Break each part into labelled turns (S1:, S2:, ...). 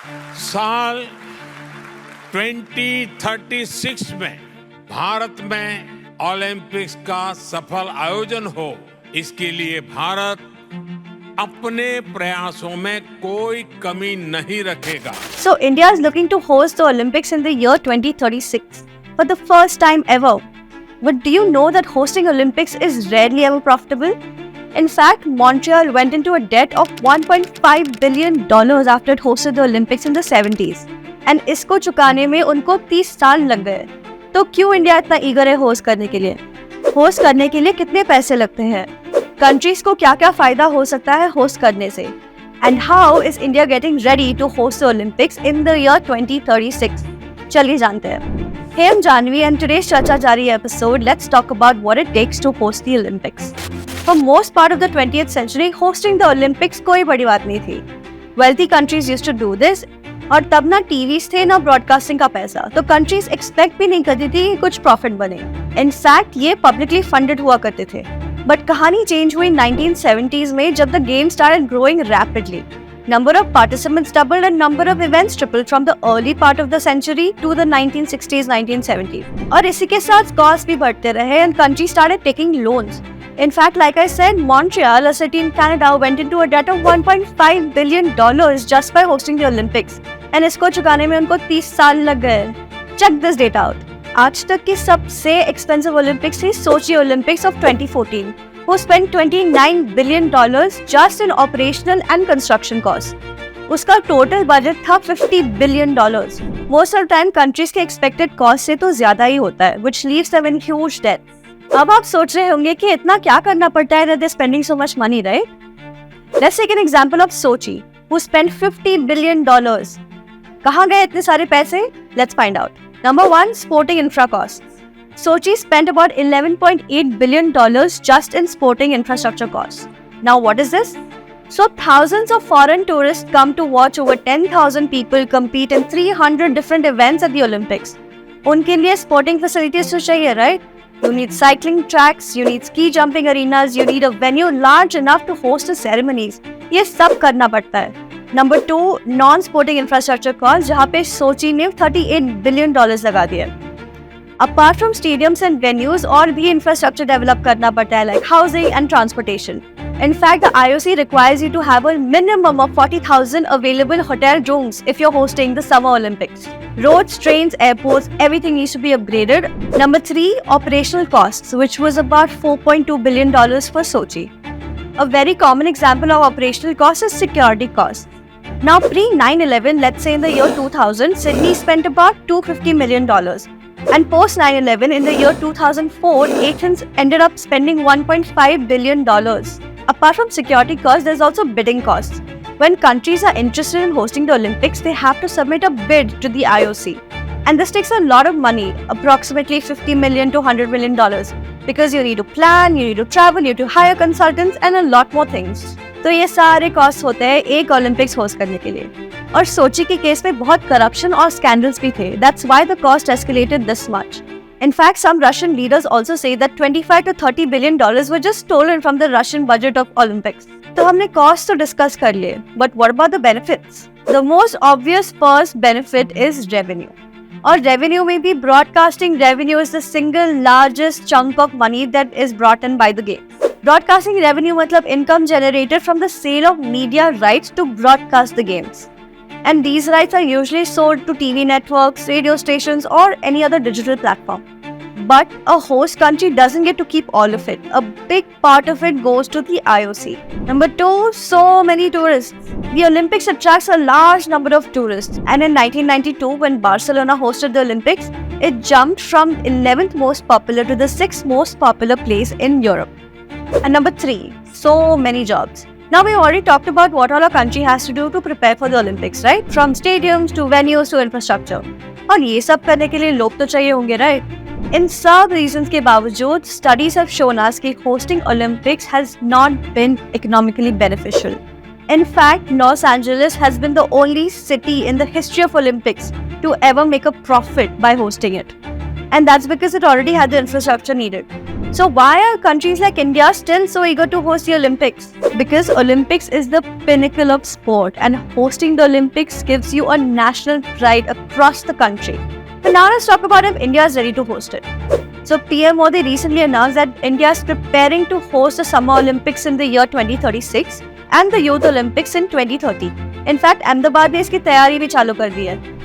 S1: साल 2036 में भारत में ओलंपिक्स का सफल आयोजन हो, इसके लिए भारत अपने प्रयासों में कोई कमी नहीं रखेगा.
S2: So India is looking to host the Olympics in the year 2036 for the first time ever. But do you know that hosting Olympics is rarely ever profitable? In fact, Montreal went into a debt of $1.5 billion after it hosted the Olympics in the 70s. And इसको चुकाने में उनको 30 साल लग गए. तो क्यों India इतना ईगर है होस्ट करने के लिए? होस्ट करने के लिए कितने पैसे लगते हैं? कंट्रीज को क्या क्या फायदा हो सकता है होस्ट करने से? And how is India getting ready to host the Olympics in the year 2036? चलिए जानते हैं. Hey, I'm Janvi and today's Charcha Jari episode, let's talk about what it takes to host the Olympics. For most part of the 20th century, hosting the Olympics कोई बड़ी बात नहीं थी. Wealthy countries used to do this, और तब ना TVs थे ना ब्रॉडकास्टिंग का पैसा, तो कंट्रीज एक्सपेक्ट भी नहीं करती थी कि कुछ प्रॉफिट बने. इनफैक्ट ये पब्लिकली फंडेड हुआ करते थे. बट कहानी चेंज हुई 1970s में जब the game started growing rapidly. Number of participants doubled and number of events tripled from the early part of the century to the 1960s, 1970s. और इसी के साथ costs भी बढ़ते रहे and countries started taking loans. In fact, like I said, Montreal, a city in Canada, went into a debt of $1.5 billion just by hosting the Olympics. And इसको चुकाने में उनको 30 साल लग गए. Check this data out. आज तक की सबसे expensive Olympics थी Sochi Olympics of 2014. who spent $29 billion just in operational and construction costs. उसका total budget था $50 billion. Most of the time countries के expected cost से तो ज़्यादा ही होता है, which leaves them in huge debt. अब आप सोच रहे होंगे कि इतना क्या करना पड़ता है that they're spending so much money, right? Let's take an example of Sochi, who spent $50 billion. कहाँ गए इतने सारे पैसे? Let's find out. Number one, sporting infra costs. Sochi spent about $11.8 billion just in sporting infrastructure costs. Now what is this? So thousands of foreign tourists come to watch over 10,000 people compete in 300 different events at the Olympics. उनके लिए sporting facilities तो चाहिए, right? You need cycling tracks, you need ski jumping arenas, you need a venue large enough to host the ceremonies. ये सब करना पड़ता है. Number two, non-sporting infrastructure costs, जहाँ पे सोची ने $38 billion लगा दिया. Apart from stadiums and venues, और भी infrastructure develop करना पड़ता है, like housing and transportation. In fact, the IOC requires you to have a minimum of 40,000 available hotel rooms if you're hosting the Summer Olympics. Roads, trains, airports, everything needs to be upgraded. Number three, operational costs, which was about $4.2 billion for Sochi. A very common example of operational costs is security costs. Now, pre-9/11, let's say in the year 2000, Sydney spent about $250 million. And post 9/11 in the year 2004, Athens ended up spending $1.5 billion. Apart from security costs, there's also bidding costs. When countries are interested in hosting the Olympics, they have to submit a bid to the IOC. And this takes a lot of money, approximately $50 million to $100 million. Because you need to plan, you need to travel, you need to hire consultants and a lot more things. तो ये सारे cost होते हैं एक Olympics host करने के लिए. और सोची के केस में बहुत करप्शन और स्कैंडल्स भी थे. That's why the cost escalated this much. In fact, some Russian leaders also say that 25 to 30 billion dollars were just stolen from the Russian budget of Olympics. तो हमने कॉस्ट तो discuss कर लिए, but what about the benefits? The most obvious first benefit is revenue. और revenue में भी broadcasting revenue is the single largest chunk of money that is brought in by the game. Broadcasting revenue मतलब income generated from the sale of media rights to broadcast the games. And these rights are usually sold to TV networks, radio stations or any other digital platform. But a host country doesn't get to keep all of it. A big part of it goes to the IOC. Number two, so many tourists. The Olympics attracts a large number of tourists. And in 1992, when Barcelona hosted the Olympics, it jumped from 11th most popular to the 6th most popular place in Europe. And number three, so many jobs. Now we already talked about what all our country has to do to prepare for the Olympics, right? From stadiums to venues to infrastructure. और ये सब करने के लिए लोग तो चाहिए होंगे, right? In some reasons के बावजूद, studies have shown us that hosting Olympics has not been economically beneficial. In fact, Los Angeles has been the only city in the history of Olympics to ever make a profit by hosting it. And that's because it already had the infrastructure needed. So why are countries like India still so eager to host the Olympics? Because Olympics is the pinnacle of sport and hosting the Olympics gives you a national pride across the country. But now let's talk about if India is ready to host it. So PM Modi recently announced that India is preparing to host the Summer Olympics in the year 2036 and the Youth Olympics in 2030. In fact, Ahmedabad ने इसकी तैयारी भी चालू कर दी है.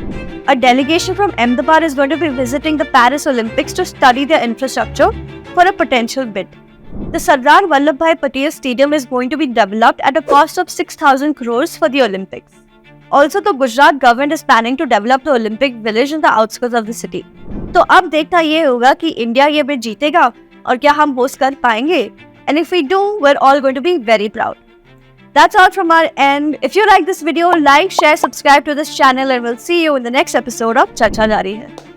S2: A delegation from Ahmedabad is going to be visiting the Paris Olympics to study their infrastructure for a potential bid. The Sardar Vallabhbhai Patel Stadium is going to be developed at a cost of 6,000 crores for the Olympics. Also, the Gujarat government is planning to develop the Olympic village in the outskirts of the city. तो अब देखना ये होगा कि India ये bid जीतेगा और क्या हम होस्ट कर पाएंगे? And if we do, we're all going to be very proud. That's all from our end. If you like this video, like, share, subscribe to this channel and we'll see you in the next episode of Charcha Jari Hai.